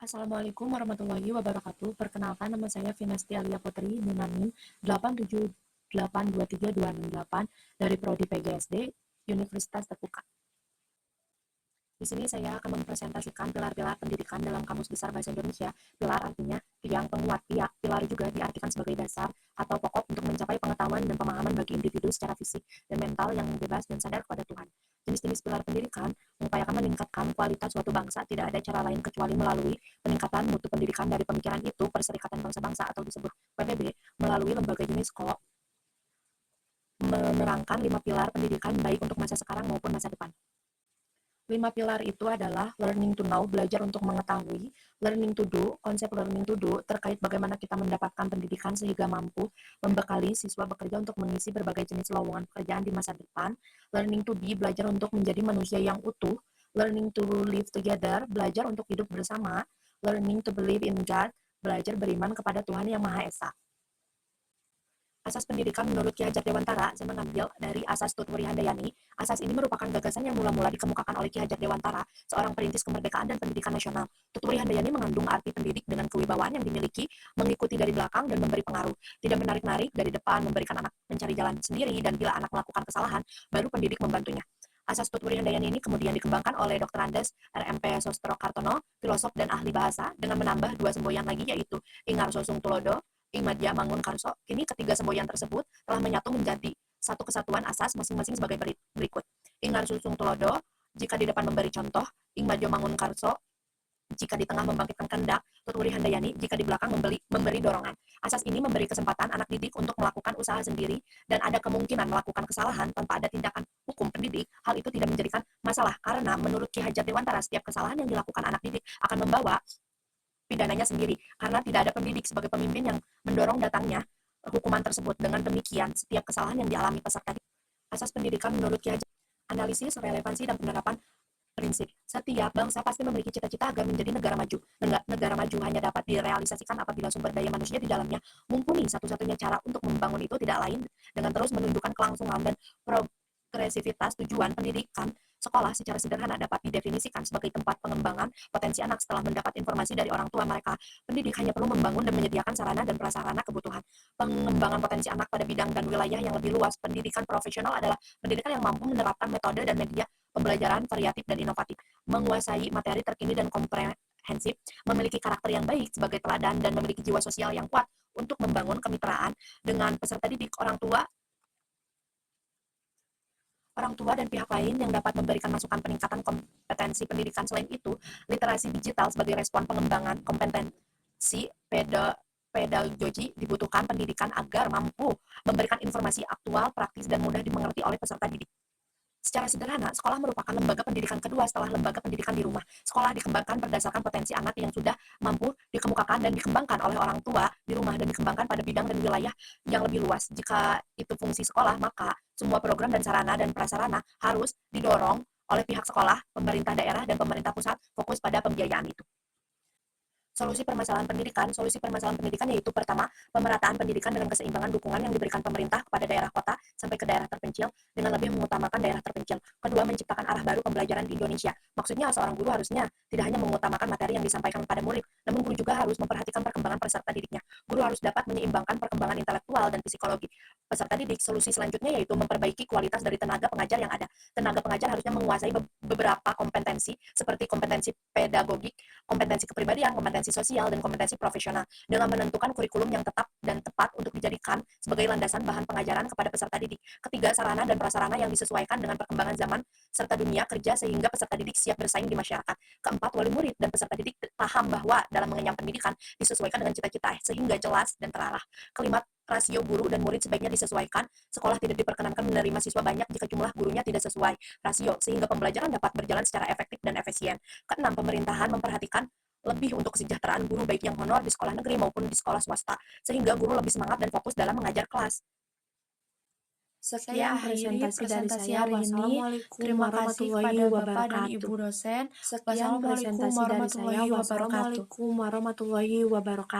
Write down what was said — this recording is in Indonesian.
Assalamualaikum warahmatullahi wabarakatuh. Perkenalkan, nama saya Vinasti Alia Putri dengan NIM 878232668 dari Prodi PGSD Universitas Terbuka. Di sini saya akan mempresentasikan pilar-pilar pendidikan dalam Kamus Besar Bahasa Indonesia. Pilar artinya tiang penguat, pilar juga diartikan sebagai dasar atau pokok untuk mencapai pengetahuan dan pemahaman bagi individu secara fisik dan mental yang bebas dan sadar kepada Tuhan. Jenis-jenis pilar pendidikan mengupayakan meningkatkan kualitas suatu bangsa. Tidak ada cara lain kecuali melalui peningkatan mutu pendidikan dari pemikiran itu. Perserikatan Bangsa-Bangsa atau disebut PBB melalui lembaga UNESCO menerangkan 5 pilar pendidikan baik untuk masa sekarang maupun masa depan. 5 pilar itu adalah learning to know, belajar untuk mengetahui, learning to do, konsep learning to do terkait bagaimana kita mendapatkan pendidikan sehingga mampu membekali siswa bekerja untuk mengisi berbagai jenis lowongan pekerjaan di masa depan, learning to be, belajar untuk menjadi manusia yang utuh, learning to live together, belajar untuk hidup bersama, learning to believe in God, belajar beriman kepada Tuhan Yang Maha Esa. Asas pendidikan menurut Ki Hajar Dewantara, saya mengambil dari Asas Tutwuri Handayani. Asas ini merupakan gagasan yang mula-mula dikemukakan oleh Ki Hajar Dewantara, seorang perintis kemerdekaan dan pendidikan nasional. Tutwuri Handayani mengandung arti pendidik dengan kewibawaan yang dimiliki, mengikuti dari belakang dan memberi pengaruh, tidak menarik-narik dari depan, memberikan anak mencari jalan sendiri, dan bila anak melakukan kesalahan, baru pendidik membantunya. Asas Tutwuri Handayani ini kemudian dikembangkan oleh Dr. Andes RMP Sostro Kartono, filosof dan ahli bahasa, dengan menambah 2 semboyan lagi yaitu Ingarso Sung Tulodo, Imadya Mangun Karso. Kini ketiga semboyan tersebut telah menyatu menjadi satu kesatuan asas masing-masing sebagai berikut. Ingar Susung Tulodo, jika di depan memberi contoh. Imadya Mangun Karso, jika di tengah membangkitkan kehendak. Tutwuri Handayani, jika di belakang memberi dorongan. Asas ini memberi kesempatan anak didik untuk melakukan usaha sendiri dan ada kemungkinan melakukan kesalahan tanpa ada tindakan hukum pendidik. Hal itu tidak menjadikan masalah karena menurut Ki Hajar Dewantara, setiap kesalahan yang dilakukan anak didik akan membawa pidananya sendiri karena tidak ada pendidik sebagai pemimpin yang mendorong datangnya hukuman tersebut. Dengan demikian, setiap kesalahan yang dialami peserta didik. Asas pendidikan menurut Ki Hajar, analisis, relevansi, dan penerapan prinsip. Setiap bangsa pasti memiliki cita-cita agar menjadi negara maju. Negara maju hanya dapat direalisasikan apabila sumber daya manusia di dalamnya mumpuni. Satu-satunya cara untuk membangun itu tidak lain dengan terus menunjukkan kelangsungan dan progresivitas. Tujuan pendidikan sekolah secara sederhana dapat didefinisikan sebagai tempat pengembangan potensi anak setelah mendapat informasi dari orang tua mereka. Pendidik hanya perlu membangun dan menyediakan sarana dan prasarana kebutuhan. Pengembangan potensi anak pada bidang dan wilayah yang lebih luas. Pendidikan profesional adalah pendidikan yang mampu menerapkan metode dan media pembelajaran variatif dan inovatif, menguasai materi terkini dan komprehensif, memiliki karakter yang baik sebagai teladan, dan memiliki jiwa sosial yang kuat untuk membangun kemitraan dengan peserta didik. Orang tua dan pihak lain yang dapat memberikan masukan peningkatan kompetensi pendidikan. Selain itu, literasi digital sebagai respon pengembangan kompetensi pedagogi dibutuhkan pendidikan agar mampu memberikan informasi aktual, praktis, dan mudah dimengerti oleh peserta didik. Secara sederhana, sekolah merupakan lembaga pendidikan kedua setelah lembaga pendidikan di rumah. Sekolah dikembangkan berdasarkan potensi anak yang sudah mampu dikemukakan dan dikembangkan oleh orang tua di rumah dan dikembangkan pada bidang dan wilayah yang lebih luas. Jika itu fungsi sekolah, maka semua program dan sarana dan prasarana harus didorong oleh pihak sekolah, pemerintah daerah, dan pemerintah pusat fokus pada pembiayaan itu. Solusi permasalahan pendidikan yaitu pertama, pemerataan pendidikan dengan keseimbangan dukungan yang diberikan pemerintah kepada daerah kota sampai ke daerah terpencil dengan lebih mengutamakan daerah terpencil. Kedua, menciptakan arah baru pembelajaran di Indonesia. Maksudnya seorang guru harusnya tidak hanya mengutamakan materi yang disampaikan kepada murid, namun guru juga harus memperhatikan perkembangan peserta didiknya. Guru harus dapat menyeimbangkan perkembangan intelektual dan psikologi peserta didik. Solusi selanjutnya yaitu memperbaiki kualitas dari tenaga pengajar yang ada. Tenaga pengajar harusnya menguasai beberapa kompetensi seperti kompetensi pedagogik, kompetensi kepribadian, kompetensi sosial, dan kompetensi profesional dengan menentukan kurikulum yang tetap dan tepat untuk dijadikan sebagai landasan bahan pengajaran kepada peserta didik. Ketiga, sarana dan prasarana yang disesuaikan dengan perkembangan zaman serta dunia kerja sehingga peserta didik siap bersaing di masyarakat. Keempat, wali murid dan peserta didik paham bahwa dalam mengenyam pendidikan disesuaikan dengan cita-cita sehingga jelas dan terarah. Kelima, rasio guru dan murid sebaiknya disesuaikan. Sekolah tidak diperkenankan menerima siswa banyak jika jumlah gurunya tidak sesuai rasio sehingga pembelajaran dapat berjalan secara efektif dan efisien. Keenam, pemerintahan memperhatikan lebih untuk kesejahteraan guru baik yang honor di sekolah negeri maupun di sekolah swasta sehingga guru lebih semangat dan fokus dalam mengajar kelas. Saya Sekian akhiri presentasi dari presentasi saya. hari ini. Wassalamualaikum Terima kasih warahmatullahi kepada Bapak dan Ibu wabarakatuh. dosen. Sekian Wassalamualaikum presentasi dari saya. warahmatullahi wabarakatuh. Wassalamualaikum warahmatullahi wabarakatuh.